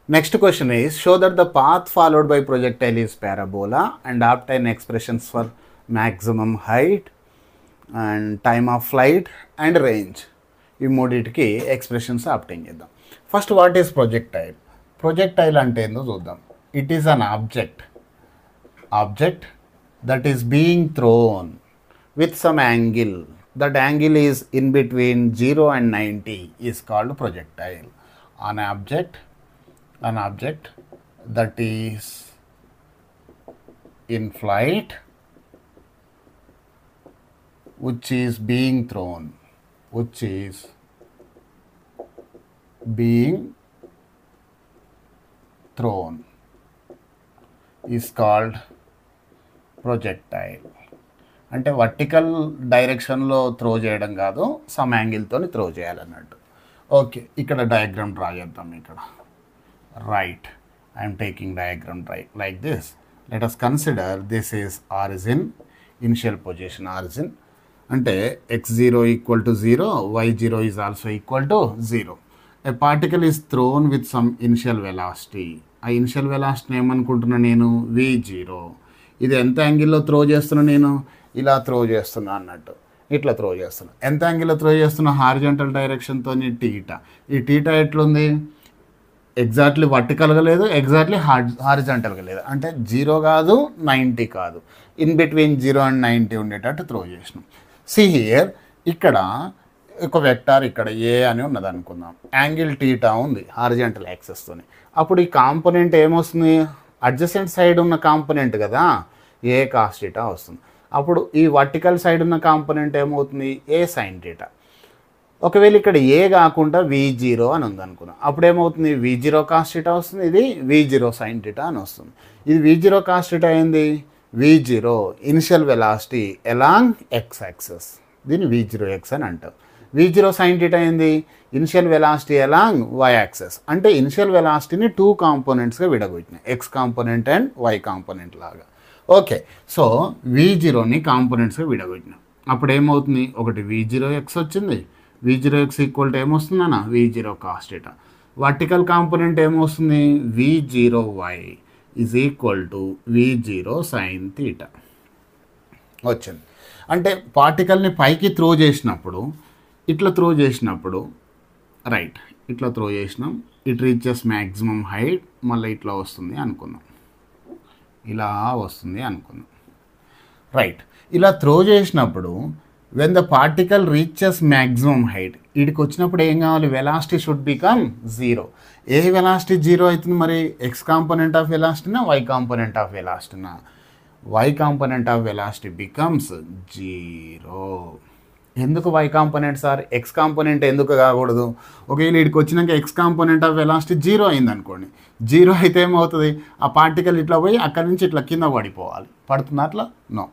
Next question is, show that the path followed by projectile is parabola and obtain expressions for maximum height and time of flight and range. ఈ మూడింటికి expressions obtain చేద్దాం. First what is projectile? Projectile అంటే ఏందో చూద్దాం. It is an object that is being thrown with some angle. That angle is in between 0 and 90 is called projectile. An object that is in flight which is being thrown is called projectile. అంటే vertical డైరెక్షన్లో throw చేయడం కాదు, some యాంగిల్తో throw చేయాలన్నట్టు. Okay, ఇక్కడ diagram draw చేద్దాం. ఇక్కడ right, I'm taking diagram like this. Let us consider this is origin, initial position origin. అంటే x0 equal to 0, y0 is also equal to 0. A particle is thrown with some initial velocity. ఆ initial వెలాసిటీని ఏమనుకుంటున్నా నేను? v0. ఇది ఎంత యాంగిల్లో throw చేస్తున్నా నేను? ఇలా త్రో చేస్తున్నా అన్నట్టు, ఇట్లా త్రో చేస్తున్నా. ఎంత యాంగిల్లో త్రో చేస్తున్నా? హారిజంటల్ డైరెక్షన్తో టీటా. ఈ టీటా ఎట్లుంది? ఎగ్జాక్ట్లీ వర్టికల్గా లేదు, ఎగ్జాక్ట్లీ హారిజంటల్గా లేదు. అంటే 0 కాదు, 90 కాదు, ఇన్ బిట్వీన్ 0 and 90 ఉండేటట్టు త్రో చేసినాం. సి హియర్, ఇక్కడ ఒక వెక్టార్ ఇక్కడ ఏ అని ఉన్నది అనుకుందాం. యాంగిల్ టీటా ఉంది హారిజంటల్ యాక్సెస్తో. అప్పుడు ఈ కాంపోనెంట్ ఏమొస్తుంది? అడ్జసెంట్ సైడ్ ఉన్న కాంపోనెంట్ కదా, ఏ కాస్ టీటా వస్తుంది. అప్పుడు ఈ వర్టికల్ సైడ్ ఉన్న కాంపోనెంట్ ఏమవుతుంది? ఏ సైన్ టీటా. ఒకవేళ ఇక్కడ ఏ కాకుండా v0 అని ఉంది అనుకున్నాం, అప్పుడు ఏమవుతుంది? v0 కాస్ టీటా వస్తుంది, ఇది v0 సైన్ టీటా అని వస్తుంది. ఇది v0 కాస్ టీటా అయింది v0 initial velocity along x axis, దీన్ని v0x అని అంటారు. v0 సైన్ టీటా అయింది initial velocity along y axis. అంటే ఇనిషియల్ వెలాసిటీని 2 కాంపోనెంట్స్గా విడగొట్టినాయి, x component and y component లాగా. ఓకే, సో v0ని కాంపోనెంట్స్గా విడగొట్టినాం. అప్పుడు ఏమవుతుంది? ఒకటి v0x వచ్చింది, v0x ఈక్వల్ టు ఏమొస్తుందన్న? v0 cos theta. Vertical component ఏమొస్తుంది? v0y is equal to v0 sine theta వచ్చింది. అంటే పార్టికల్ని పైకి త్రో చేసినప్పుడు, ఇట్లా త్రో చేసినప్పుడు, రైట్, ఇట్లా త్రో చేసినాం, ఇట్ రీచెస్ మ్యాక్సిమం హైట్, మళ్ళీ ఇట్లా వస్తుంది అనుకుందాం, ఇలా వస్తుంది అనుకుందాం. రైట్, ఇలా త్రో చేసినప్పుడు when the particle reaches maximum height, వీడికి వచ్చినప్పుడు ఏం కావాలి? Velocity should become 0. ఏ వెలాసిటీ 0 అవుతుంది మరి? ఎక్స్ కాంపోనెంట్ ఆఫ్ వెలాసిటీనా, వై కాంపోనెంట్ ఆఫ్ వెలాసిటీనా? Y component of velocity becomes 0. ఎందుకు y component sir? X component ఎందుకు కాకూడదు? ఒకవేళ వీడికి వచ్చినాక ఎక్స్ కాంపోనెంట్ ఆఫ్ వెలాసిటీ 0 అయింది అనుకోండి, 0 అయితే ఏమవుతుంది? ఆ పార్టికల్ ఇట్లా పోయి అక్కడి నుంచి ఇట్లా కింద పడిపోవాలి. పడుతుంది అట్లా? నో,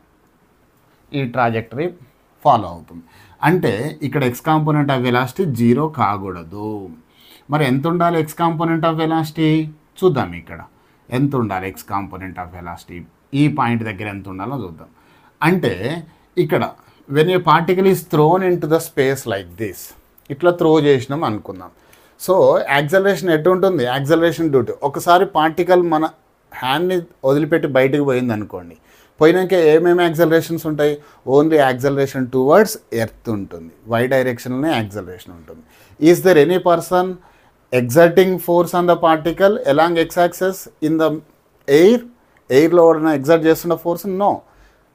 ఈ ట్రాజెక్టరీ ఫాలో అవుతుంది. అంటే ఇక్కడ ఎక్స్ కాంపోనెంట్ ఆఫ్ వెలాసిటీ 0 కాకూడదు. మరి ఎంత ఉండాలి ఎక్స్ కాంపోనెంట్ ఆఫ్ వెలాసిటీ? చూద్దాం. ఇక్కడ ఎంత ఉండాలి ఎక్స్ కాంపోనెంట్ ఆఫ్ వెలాసిటీ? ఈ పాయింట్ దగ్గర ఎంత ఉండాలో చూద్దాం. అంటే ఇక్కడ when a particle is thrown into the space like this, ఇట్లా త్రో చేసినాం అనుకుందాం. సో యాక్సలరేషన్ ఎటు ఉంటుంది? యాక్సలరేషన్ డ్యూటీ, ఒకసారి పార్టికల్ మన హ్యాండ్ని వదిలిపెట్టి బయటకు పోయింది అనుకోండి, పోయినాక ఏమేమి యాక్సలరేషన్స్ ఉంటాయి? ఓన్లీ యాక్సలరేషన్ టువర్డ్స్ ఎర్త్ ఉంటుంది, వై డైరెక్షన్లోనే యాక్సలరేషన్ ఉంటుంది. Is there any person exerting force on the particle along x axis in the ఎయిర్లో ఎవరైనా ఎగ్జర్ట్ చేస్తున్న force?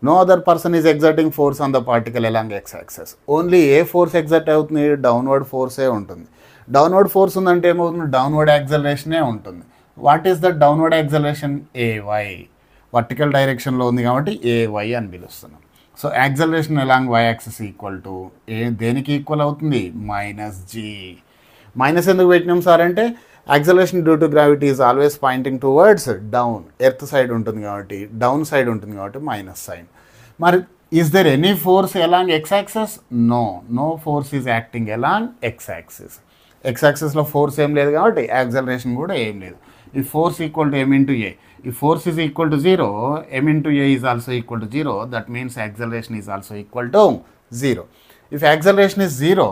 No other person is exerting force on the particle along x axis. ఓన్లీ ఏ force exert అవుతుంది? Downward ఫోర్సే ఉంటుంది. Downward force ఉందంటే ఏమవుతుంది? డౌన్వర్డ్ యాక్సలరేషనే ఉంటుంది. What is the downward acceleration? ay. Vertical డైరెక్షన్లో ఉంది కాబట్టి ay అని పిలుస్తున్నాం. So acceleration along y axis equal to దేనికి ఈక్వల్ అవుతుంది? -g. మైనస్ ఎందుకు పెట్టినాం సార్ అంటే acceleration due to gravity is always pointing towards down, earth side ఉంటుంది కాబట్టి, డౌన్ సైడ్ ఉంటుంది కాబట్టి మైనస్ సైన్. మరి is there any force along x axis? No force is acting along x axis. X యాక్సిస్లో force ఏం లేదు కాబట్టి acceleration కూడా ఏం లేదు. ఈ force equal to m into a. If force is equal to 0, m into a is also equal to 0. That means acceleration is also equal to 0. If acceleration is 0,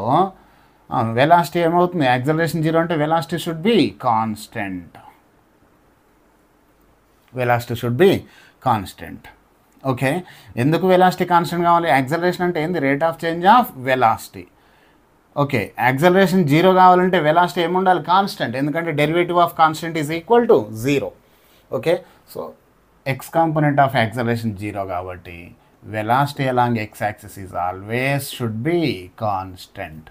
velocity ఏమవుతుంది? Acceleration 0 అంటే velocity should be constant. Velocity should be constant. Okay, ఎందుకు velocity constant కావాలి? Acceleration అంటే ఏంది? Rate of change of velocity. Okay, acceleration 0 కావాలంటే velocity ఏముండాలి? Constant. ఎందుకంటే derivative of constant is equal to 0. Okay, so X component of acceleration 0 కాబట్టి velocity along x axis is always should be constant.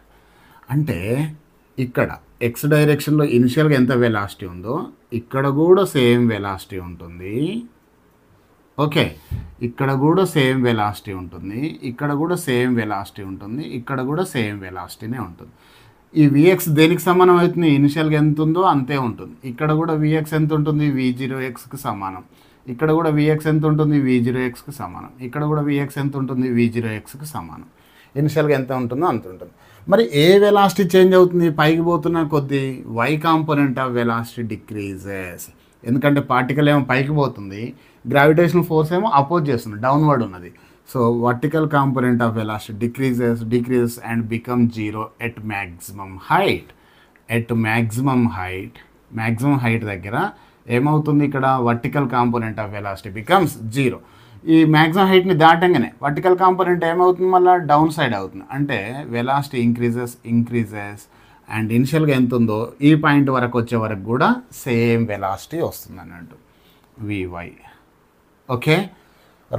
అంటే ఇక్కడ X డైరెక్షన్లో ఇనిషియల్గా ఎంత velocity ఉందో ఇక్కడ కూడా సేమ్ వెలాసిటీ ఉంటుంది. ఓకే, ఇక్కడ కూడా సేమ్ వెలాసిటీ ఉంటుంది, ఇక్కడ కూడా సేమ్ వెలాసిటీ ఉంటుంది, ఇక్కడ కూడా సేమ్ వెలాసిటీనే ఉంటుంది. ఈ విఎక్స్ దేనికి సమానం అవుతుంది? ఇనిషియల్గా ఎంత ఉందో అంతే ఉంటుంది. ఇక్కడ కూడా విఎక్స్ ఎంత ఉంటుంది? v0xకి సమానం. ఇక్కడ కూడా విఎక్స్ ఎంత ఉంటుంది? v0xకి సమానం. ఇక్కడ కూడా విఎక్స్ ఎంత ఉంటుంది? v0xకి సమానం. ఇనిషియల్గా ఎంత ఉంటుందో అంత ఉంటుంది. మరి ఏ వెలాసిటీ చేంజ్ అవుతుంది? పైకి పోతున్న కొద్దీ y component of velocity decreases. ఎందుకంటే పార్టికల్ ఏమో పైకి పోతుంది, గ్రావిటేషనల్ ఫోర్స్ ఏమో అపోజ్ చేస్తుంది, డౌన్వర్డ్ ఉన్నది. So vertical component of velocity decreases and become 0 at maximum height. Maximum height దగ్గర ఏమవుతుంది? ఇక్కడ vertical component of velocity becomes 0. ఈ మ్యాక్సిమం హైట్ని దాటంగానే వర్టికల్ కాంపోనెంట్ ఏమవుతుంది? మళ్ళీ డౌన్ సైడ్ అవుతుంది. అంటే వెలాసిటీ ఇంక్రీజెస్ అండ్ ఇనిషియల్గా ఎంత ఉందో ఈ పాయింట్ వరకు వచ్చే వరకు కూడా సేమ్ వెలాసిటీ వస్తుంది అన్నట్టు, vy. ఓకే,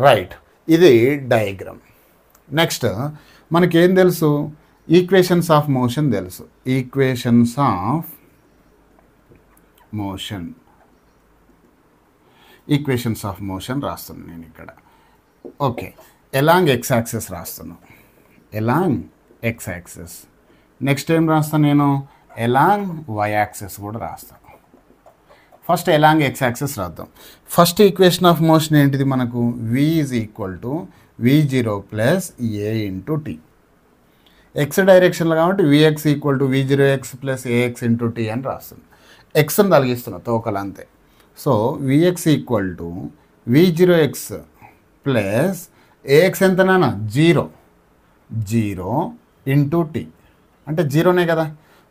రైట్, ఇది డయాగ్రామ్. నెక్స్ట్ మనకేం తెలుసు? ఈక్వేషన్స్ ఆఫ్ మోషన్ తెలుసు. ఈక్వేషన్స్ ఆఫ్ మోషన్ రాస్తున్నాను నేను ఇక్కడ. ఓకే, ఎలాంగ్ ఎక్స్ యాక్సిస్ రాస్తున్నాను, ఎలాంగ్ ఎక్స్ యాక్సిస్. నెక్స్ట్ ఏం రాస్తాను నేను? ఎలాంగ్ వై యాక్సిస్ కూడా రాస్తాను. ఫస్ట్ ఎలాంగ్ ఎక్స్ యాక్సిస్ రాద్దాం. ఫస్ట్ ఈక్వేషన్ ఆఫ్ మోషన్ ఏంటిది మనకు? v is equal to v0 plus a into t. X డైరెక్షన్లో కాబట్టి vx equal to v0x plus ax into t అని రాస్తుంది. ఎక్స్ని తొలగిస్తున్నా తోకలు అంతే. So vx equal to v0x plus ax ఎంతనా? 0 ఇంటూ t అంటే 0నే కదా.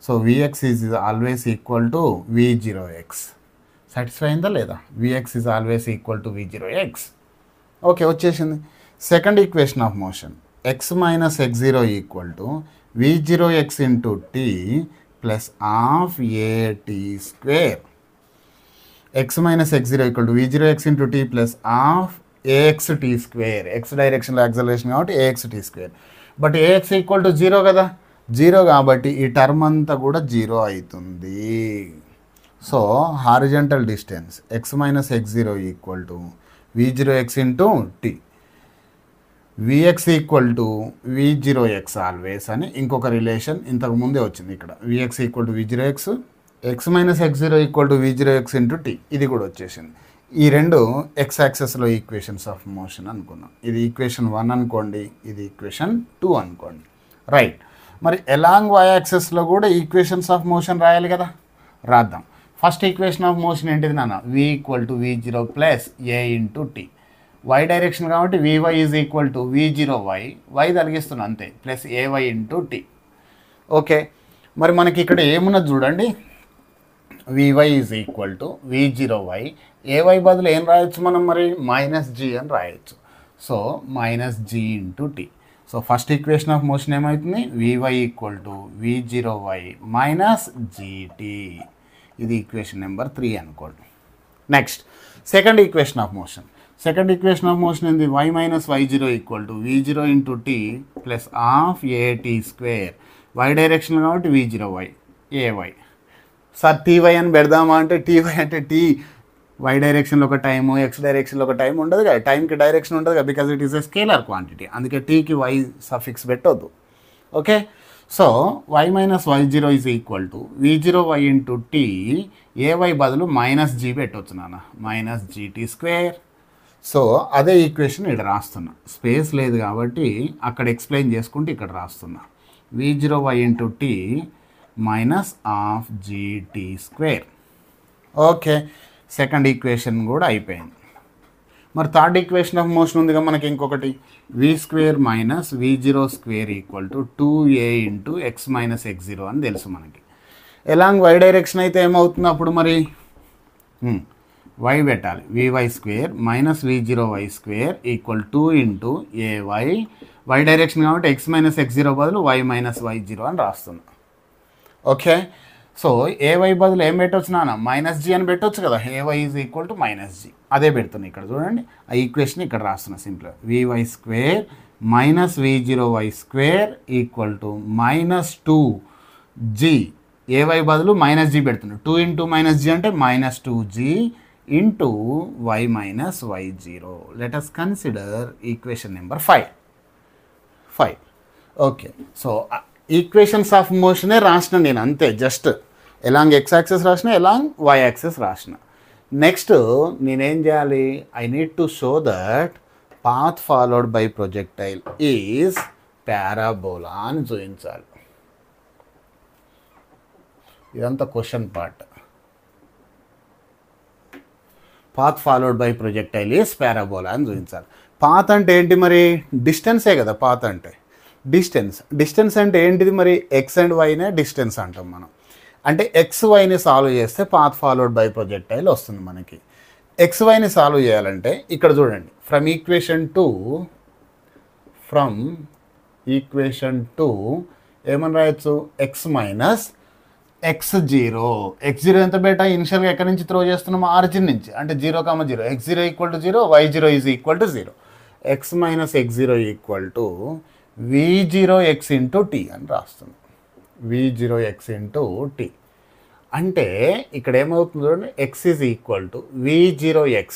So vx is always equal to v0x. Satisfy అయిందా లేదా? vx is always equal to v0x. Okay, వచ్చేసింది. Second equation of motion x minus x0 equal to v0x into t plus half at square. x minus x0 equal to v0x into t plus half axt square. X డైరెక్షన్లో acceleration కాబట్టి axt square. But ax equal to 0 కదా, 0 కాబట్టి ఈ term అంతా కూడా 0 అవుతుంది. So horizontal distance x minus x0 equal to v0x into t. vx equal to v0x always అని ఇంకొక రిలేషన్ ఇంతకు ముందే వచ్చింది ఇక్కడ. vx equal to v0x, x minus x0 equal to v0x into t. ఇది కూడా వచ్చేసింది. ఈ రెండు ఎక్స్ యాక్సెస్లో ఈక్వేషన్స్ ఆఫ్ మోషన్ అనుకున్నాం. ఇది ఈక్వేషన్ 1 అనుకోండి, ఇది ఈక్వేషన్ 2 అనుకోండి. రైట్, మరి ఎలాంగ్ వై యాక్సెస్లో కూడా ఈక్వేషన్స్ ఆఫ్ మోషన్ రాయాలి కదా, రాద్దాం. ఫస్ట్ ఈక్వేషన్ ఆఫ్ మోషన్ ఏంటిది నాన్న? v equal to v0 plus a into t. Y direction కాబట్టి vy is equal to v0y, y తొలగిస్తున్నా అంతే, plus ay into t. Okay, మరి మనకి ఇక్కడ ఏమున్నది చూడండి, vy is equal to v0y. ay బదులు ఏం రాయొచ్చు మనం? మరి మైనస్ g అని రాయొచ్చు. So minus g into t. So first equation of motion ఏమవుతుంది? vy equal to v0y minus gt. ఇది ఈక్వేషన్ నెంబర్ 3 అనుకోండి. Next second equation of motion. Second equation of motion ఏంది? y minus y0 equal to v0 into t plus half at square. y direction కాబట్టి v0y ay. Sir ty అని పెడదామా అంటే ty అంటే t y డైరెక్షన్లో ఒక time, X డైరెక్షన్లో ఒక టైం ఉండదు కదా, టైంకి డైరెక్షన్ ఉండదు కదా, because it is a scalar quantity. అందుకే టీకి y సఫిక్స్ పెట్టొద్దు. Okay, so y minus y0 is equal to v0y into t. ay బదులు మైనస్ g పెట్టవచ్చు నాన్న, మైనస్ gt స్క్వేర్. సో అదే ఈక్వేషన్ ఇక్కడ రాస్తున్నా, స్పేస్ లేదు కాబట్టి అక్కడ ఎక్స్ప్లెయిన్ చేసుకుంటే ఇక్కడ రాస్తున్నా. v0y into t minus half gt square. Okay, second equation కూడా అయిపోయింది. మరి థర్డ్ ఈక్వేషన్ ఆఫ్ మోషన్ ఉందిగా మనకి ఇంకొకటి, v square minus v0 square equal to 2a into x minus x0 అని తెలుసు మనకి. ఎలాంగ్ వై డైరెక్షన్ అయితే ఏమవుతుంది అప్పుడు మరి? వై పెట్టాలి vy square minus v0y square equal 2 into ay y direction కాబట్టి x మైనస్ x0 బదులు y మైనస్ y0 అని రాస్తున్నా. ఓకే, సో ay బదులు ఏం పెట్టవచ్చు నాన్న, మైనస్ జీ అని పెట్టవచ్చు కదా. ay is equal to minus g, అదే పెడుతున్నా ఇక్కడ చూడండి. ఆ ఈక్వేషన్ ఇక్కడ రాస్తున్నా simple. vy square minus v0y square equal to minus 2g, ay బదులు మైనస్ జీ పెడుతున్నా. 2 ఇంటూ మైనస్ జీ అంటే minus 2g into y minus y0. Let us consider equation number 5. Okay, so equations of మోషనే రాసిన నేను, అంతే. Just along x axis రాసిన, along y axis రాసిన. Next నేనేం చేయాలి, I need to show that path followed by projectile is parabola అని చూపించాలి. ఇదంతా question part. Path followed by projectile is parabola అని చూపించాలి. పాత్ అంటే ఏంటి మరి, డిస్టెన్సే కదా పాత్ అంటే. డిస్టెన్స్ అంటే ఏంటిది మరి, ఎక్స్ అండ్ వైనే డిస్టెన్స్ అంటాం మనం. అంటే ఎక్స్ వైని సాల్వ్ చేస్తే పాత్ ఫాలోడ్ బై ప్రొజెక్టైల్ వస్తుంది మనకి. ఎక్స్ వైని సాల్వ్ చేయాలంటే ఇక్కడ చూడండి, ఫ్రమ్ ఈక్వేషన్ 2 ఏమని రాయొచ్చు, ఎక్స్ మైనస్ x0. x0 ఎంత బేటా, ఇనిషియల్గా ఎక్కడి నుంచి త్రో చేస్తున్నాము, ఆరిజిన్ నుంచి. అంటే 0, 0, x0 equal to 0, y0 is equal to 0. x minus x0 equal to v0x into t అని రాస్తుంది. v0x ఇంటూ టీ అంటే ఇక్కడ ఏమవుతుంది చూడండి, x is equal to v0x.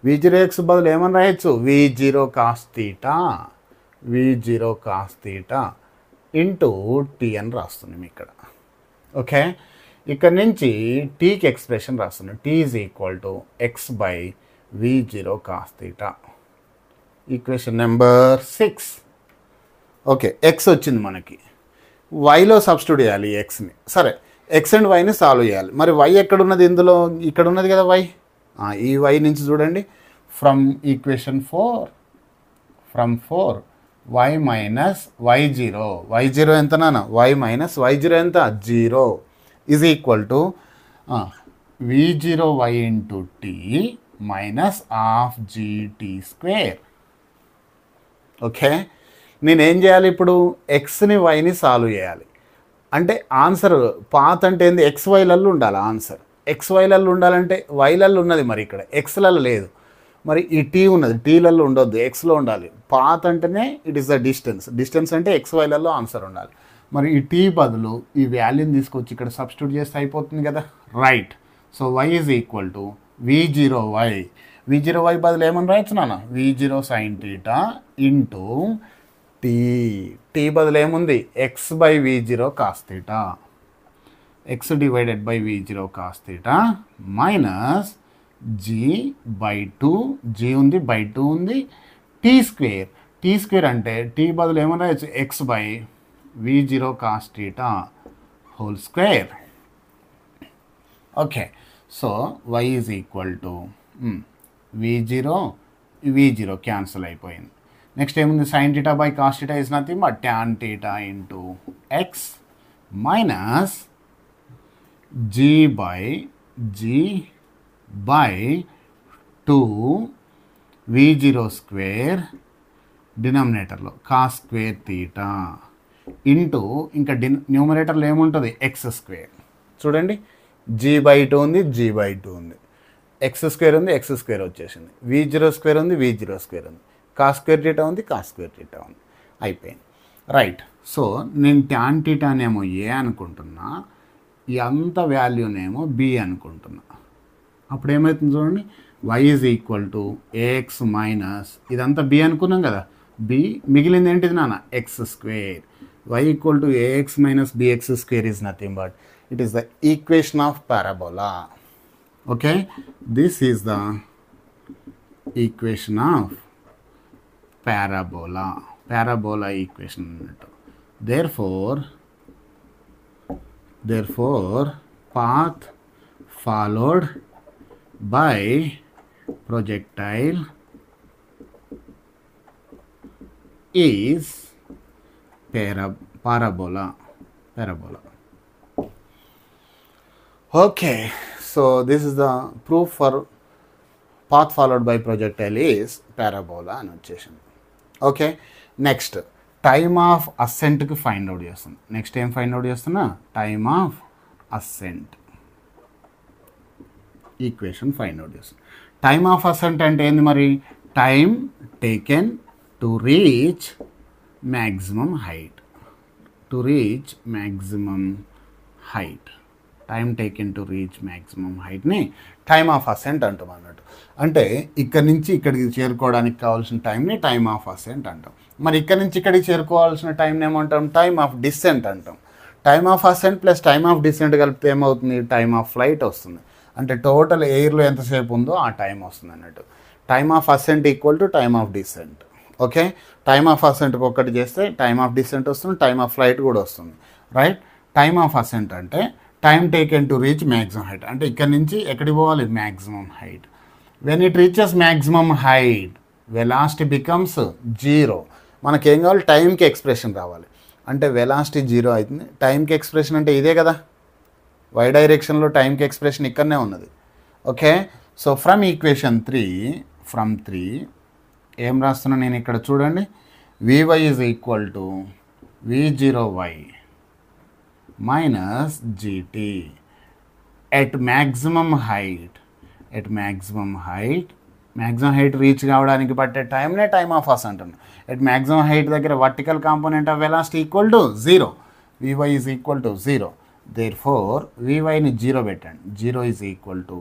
v0x బదులు ఏమని రాయొచ్చు, v0 cos theta into t అని రాస్తున్నాం ఇక్కడ. ఓకే, ఇక్కడ నుంచి టీకి ఎక్స్ప్రెషన్ రాస్తున్నాం. T is equal to x by v0 cos theta. Equation number 6. Okay, x వచ్చింది మనకి, వైలో సబ్స్టిట్యూట్ చేయాలి ఎక్స్ని. సరే, ఎక్స్ అండ్ వైని సాల్వ్ చేయాలి. మరి వై ఎక్కడున్నది ఇందులో, ఇక్కడ ఉన్నది కదా వై. ఈ వై నుంచి చూడండి, from equation 4 y minus y0 ఎంత నాన్న, y మైనస్ y0 ఎంత 0 is equal to v0y into t minus half gt square. Okay, నేనేం చేయాలి ఇప్పుడు, ఎక్స్ని వైని సాల్వ్ చేయాలి. అంటే ఆన్సర్ పాత్ అంటే ఏంది, ఎక్స్ వైలలో ఉండాలి ఆన్సర్. ఎక్స్ వైలలో ఉండాలంటే వైలలో ఉన్నది, మరి ఇక్కడ ఎక్స్లలో లేదు. మరి ఈ టీ ఉన్నది, టీలలో ఉండొద్దు, ఎక్స్లో ఉండాలి. పాత్ అంటేనే ఇట్ ఈస్ ద డిస్టెన్స్ అంటే ఎక్స్ వైలలో ఆన్సర్ ఉండాలి. మరి ఈ టీ బదులు ఈ వాల్యూని తీసుకొచ్చి ఇక్కడ సబ్స్టిట్యూట్ చేస్తే అయిపోతుంది కదా, right. So y is equal to v0y బదులు ఏమని రాయొచ్చు నాన్న, v0 sine theta into t బదులు ఏముంది, x by v0 cos theta, x divided by v0 cos theta minus g/2, g ఉంది బై 2 ఉంది, టీ స్క్వేర్ అంటే టీ బదులు ఏమని రాయొచ్చు, x by v0 cos theta whole square. Okay, so y is equal to v0 cancel అయిపోయింది. Next ఏముంది, sine theta by cos theta is nothing but tan theta into x minus g/2 v0 square డినామినేటర్లో cos square theta into ఇంకా న్యూమరేటర్లో ఏముంటుంది, X square. చూడండి, g/2 ఉంది, g/2 ఉంది, X square ఉంది, ఎక్స్ స్క్వేర్ వచ్చేసింది, v0 స్క్వేర్ ఉంది, v0 స్క్వేర్ ఉంది, కాస్ స్క్వేర్ టీటా ఉంది, కాస్ స్క్వేర్ టీటా ఉంది, అయిపోయింది. రైట్. సో నేను ట్యాన్ టీటానేమో ఏ అనుకుంటున్నా, ఈ అంత వాల్యూనేమో బి అనుకుంటున్నా. అప్పుడు ఏమవుతుంది చూడండి, y is equal to a x minus ఇదంతా బి అనుకున్నాం కదా, బి మిగిలింది ఏంటిది నాన్న, x square. y equal to a x minus b x square is nothing but it is the equation of parabola. Okay, this is the equation of parabola equation అన్నట్టు. therefore path followed by projectile is parabola. Okay, so this is the proof for path followed by projectile is parabola అని వచ్చేసింది. Okay, next time of అసెంట్కి find out చేస్తుంది. Next ఏం find out చేస్తున్నా, time of ascent equation find out చేస్తుంది. Time of ascent అంటే ఏంది మరి, time taken to reach maximum height, to reach maximum height, time taken to reach maximum హైట్ని time of ascent అంటాం అన్నట్టు. అంటే ఇక్కడ నుంచి ఇక్కడికి చేరుకోవడానికి కావాల్సిన టైంని టైమ్ ఆఫ్ అసెంట్ అంటాం. మరి ఇక్కడ నుంచి ఇక్కడికి చేరుకోవాల్సిన టైంని ఏమంటాం, టైమ్ ఆఫ్ డిసెంట్ అంటాం. Time of ascent plus time of descent కలిపితే ఏమవుతుంది, టైమ్ ఆఫ్ ఫ్లైట్ వస్తుంది. అంటే టోటల్ ఎయిర్లో ఎంతసేపు ఉందో ఆ టైం వస్తుంది అన్నట్టు. Time of ascent equal to time of descent. Okay, time of అసెంట్కి ఒక్కటి చేస్తే టైమ్ ఆఫ్ డిసెంట్ వస్తుంది, టైమ్ ఆఫ్ ఫ్లైట్ కూడా వస్తుంది, రైట్. టైమ్ ఆఫ్ అసెంట్ అంటే time taken to reach maximum height, అంటే ఇక్కడ నుంచి ఎక్కడికి పోవాలి, maximum height. When it reaches maximum height velocity becomes zero. మనకేం కావాలి, టైంకి ఎక్స్ప్రెషన్ రావాలి. అంటే వెలాసిటీ జీరో అవుతుంది. టైంకి ఎక్స్ప్రెషన్ అంటే ఇదే కదా, వై డైరెక్షన్లో టైంకి ఎక్స్ప్రెషన్ ఇక్కడనే ఉన్నది. ఓకే, సో ఫ్రమ్ ఈక్వేషన్ 3 ఏం రాస్తున్నా నేను ఇక్కడ చూడండి, Vy is equal to V0y minus GT at maximum height. At maximum height reach కావడానికి పట్టే టైంనే టైమ్ ఆఫ్ అసెంట్ అంటాను. ఎట్ మ్యాక్సిమం హైట్ దగ్గర vertical component of velocity equal to 0, Vy is equal to 0. Therefore Vyని 0 పెట్టండి. 0 is equal to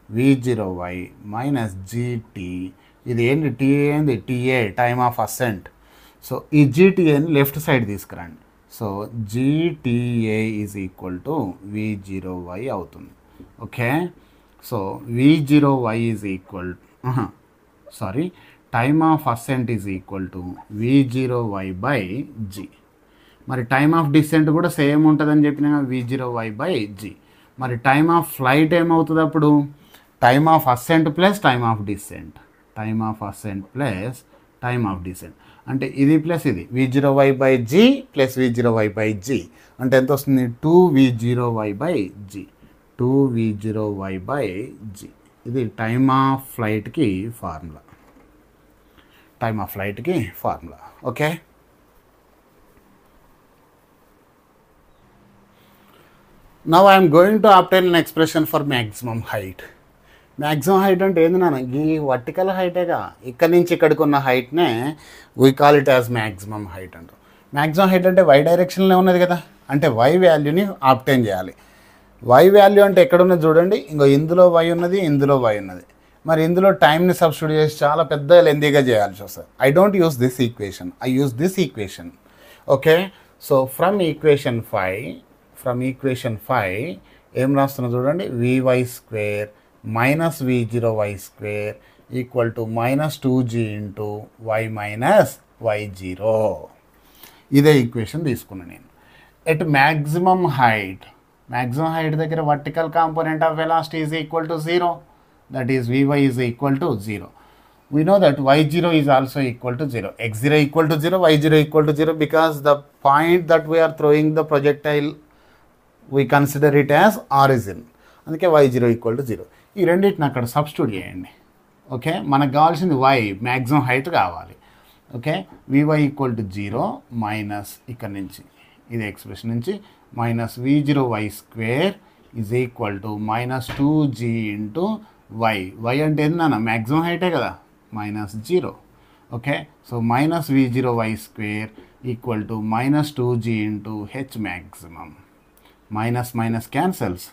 V0y minus GT. ఇది ఏంటి, TA ఏంది, TA time of ascent. So ఈ GTAని లెఫ్ట్ సైడ్ తీసుకురండి. So GTA is equal to V0y అవుతుంది. Okay, so V0y is equal time of ascent is equal to V0y by G. మరి time of descent కూడా same ఉంటుందని చెప్పిన V0y by G. మరి time of flight ఏమవుతుంది అప్పుడు, time of ascent plus time of descent, time of ascent plus time of descent. అంటే ఇది plus ఇది V0y by G plus V0y by G అంటే ఎంత వస్తుంది, 2V0y by G, 2V0y by G. ఇది time of ఫ్లైట్కి ఫార్ములా, టైమ్ ఆఫ్ ఫ్లైట్కి formula. Okay, now I'm going to obtain an expression for maximum height. Maximum height అంటే ఏంది నాన్న, ఈ వర్టికల్ హైటేగా, ఇక్కడ నుంచి ఇక్కడికి ఉన్న హైట్నే we call it as maximum height అంటాం. మ్యాక్సిమం హైట్ అంటే వై డైరెక్షన్లో ఉన్నది కదా, అంటే వై వాల్యూని ఆబ్టైన్ చేయాలి. వై వాల్యూ అంటే ఎక్కడున్నది చూడండి, ఇంకో ఇందులో వై ఉన్నది, ఇందులో వై ఉన్నది. మరి ఇందులో టైంని సబ్స్టిట్యూట్ చేసి చాలా పెద్ద లెందీగా చేయాల్సి వస్తుంది. I don't use this equation, I use this equation. Okay, so from equation 5 ఏం రాస్తున్నా చూడండి, Vy square minus V0y square equal to minus 2G into y minus y0. ఇదే ఈక్వేషన్ తీసుకున్నాను నేను. ఎట్ మ్యాక్సిమం హైట్ దగ్గర vertical component of velocity is equal to 0, that is Vy is equal to 0. We know that y0 is also equal to 0, x0 equal to 0, y0 equal to 0 because the point that we are throwing the projectile we consider it as origin. అందుకే y0 equal to 0. ఈ రెండింటిని అక్కడ substitute చేయండి. Okay, మనకు కావాల్సింది y maximum height కావాలి. Okay, Vy equal to 0 minus ఇక్కడ నుంచి ఇది ఎక్స్ప్రెషన్ నుంచి minus V0y square is equal to minus 2G into y అంటే ఏంటన్నా మ్యాక్సిమం హైటే కదా, minus 0. Okay, so minus V0y square equal to minus 2G into H maximum. Minus minus cancels,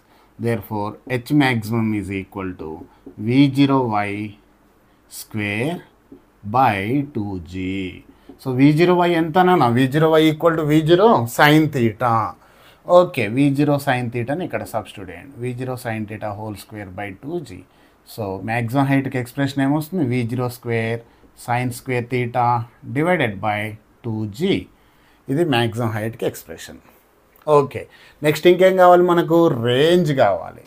therefore H maximum is equal to V0y square by 2G. So V0y ఎంతనా, V0y equal to V0 sin theta. Okay, V0 sin theta ని ఇక్కడ substitute చేయండి. V0 sin theta whole square by 2G. So maximum హైట్కి expression ఏమొస్తుంది, V0 square sine square theta divided by 2G. ఇది maximum హైట్కి expression. Okay, next ఇంకేం కావాలి మనకు, రేంజ్ కావాలి.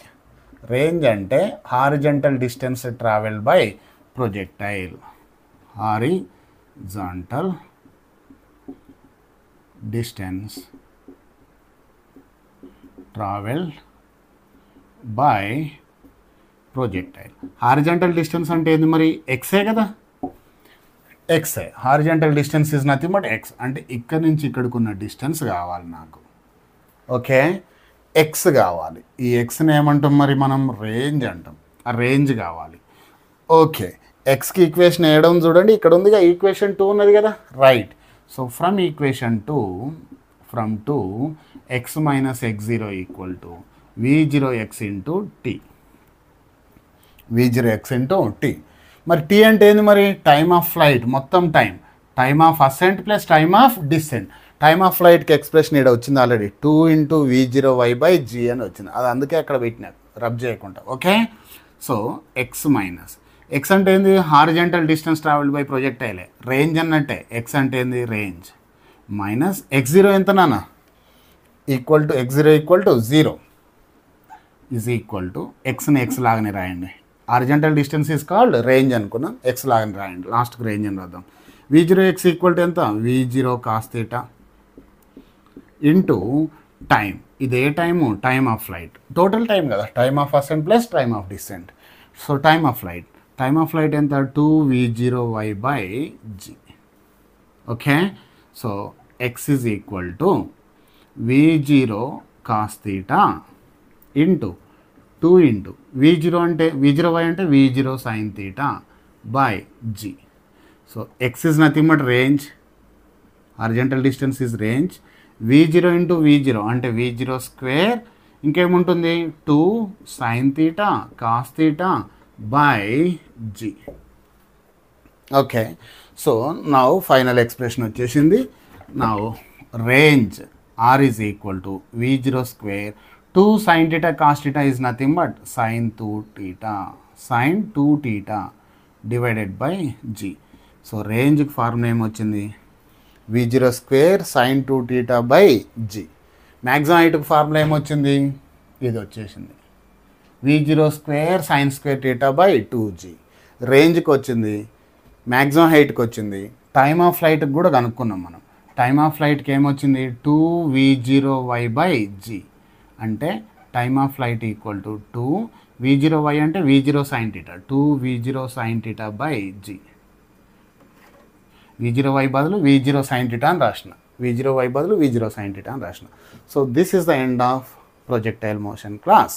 రేంజ్ అంటే horizontal distance travelled by projectile, horizontal distance travelled by projectile. Horizontal distance అంటే ఏంది మరి ఎక్సే కదా, ఎక్సే. Horizontal distance is nothing but x. అంటే ఇక్కడ నుంచి ఇక్కడికి ఉన్న డిస్టెన్స్ కావాలి నాకు. ఓకే, ఎక్స్ కావాలి. ఈ ఎక్స్ని ఏమంటాం మరి మనం, రేంజ్ అంటాం. ఆ రేంజ్ కావాలి. ఓకే, ఎక్స్కి ఈక్వేషన్ వేయడం చూడండి, ఇక్కడ ఉందిగా ఈక్వేషన్ 2 ఉన్నది కదా, right. So from equation 2, from 2 x minus x0 equal to v0x into t, v0x into t. మరి టీ అంటే ఏంది మరి, టైమ్ ఆఫ్ ఫ్లైట్, మొత్తం time of ascent plus time of descent. Time of ఫ్లైట్కి ఎక్స్ప్రెషన్ ఇక్కడ వచ్చింది ఆల్రెడీ, 2 ఇంటూ v0y/g అని వచ్చింది. అది అందుకే అక్కడ పెట్టినారు, రబ్ చేయకుండా. Okay, so x minus, x అంటే ఏంది, horizontal distance travelled by projectile, range అన్నట్టే. ఎక్స్ అంటే ఏంది, రేంజ్, మైనస్ x0 ఎంత నాన్న, equal to x0 equal to 0 is equal to, ఎక్స్ని ఎక్స్ లాగానే రాయండి. Horizontal distance is called range అనుకున్నాం, ఎక్స్ లాగానే రాయండి, లాస్ట్కి రేంజ్ అని రాద్దాం. v0x ఈక్వల్ టు ఎంత, v0 cos theta into time. ఇదే time, time of flight, total time కదా, time of ascent plus time of descent. So time of flight ఎంత, 2v0y/g. Okay, so x is equal to v0 cos theta into 2 into v0 అంటే v0y అంటే v0 sine theta by g. So x is nothing but range, horizontal distance is range, v0 into v0 అంటే v0 square, ఇంకేముంటుంది 2 sine theta cos theta by g. Okay, so now final expression వచ్చేసింది. Now range r is equal to v0 square 2 sin theta cos theta is nothing but sin 2 theta divided by g. సో రేంజ్కి formula ఏమొచ్చింది, v0 square sin 2 theta by g. Maximum హైట్కి formula ఏమొచ్చింది, ఇది వచ్చేసింది, v0 square sin square theta by 2g. రేంజ్కి వచ్చింది, maximum హైట్కి వచ్చింది, టైమ్ ఆఫ్ ఫ్లైట్కి కూడా కనుక్కున్నాం మనం. టైమ్ ఆఫ్ ఫ్లైట్కి ఏమొచ్చింది, 2v0y/g. అంటే time of flight equal to 2v0y అంటే v0 sine theta, 2v0 sign theta by g. v0y బదులు v0 సైన్ థీటా అని రాసిన, v0y బదులు v0 సైన్ థీటా అని రాసిన. So this is the end of projectile motion class.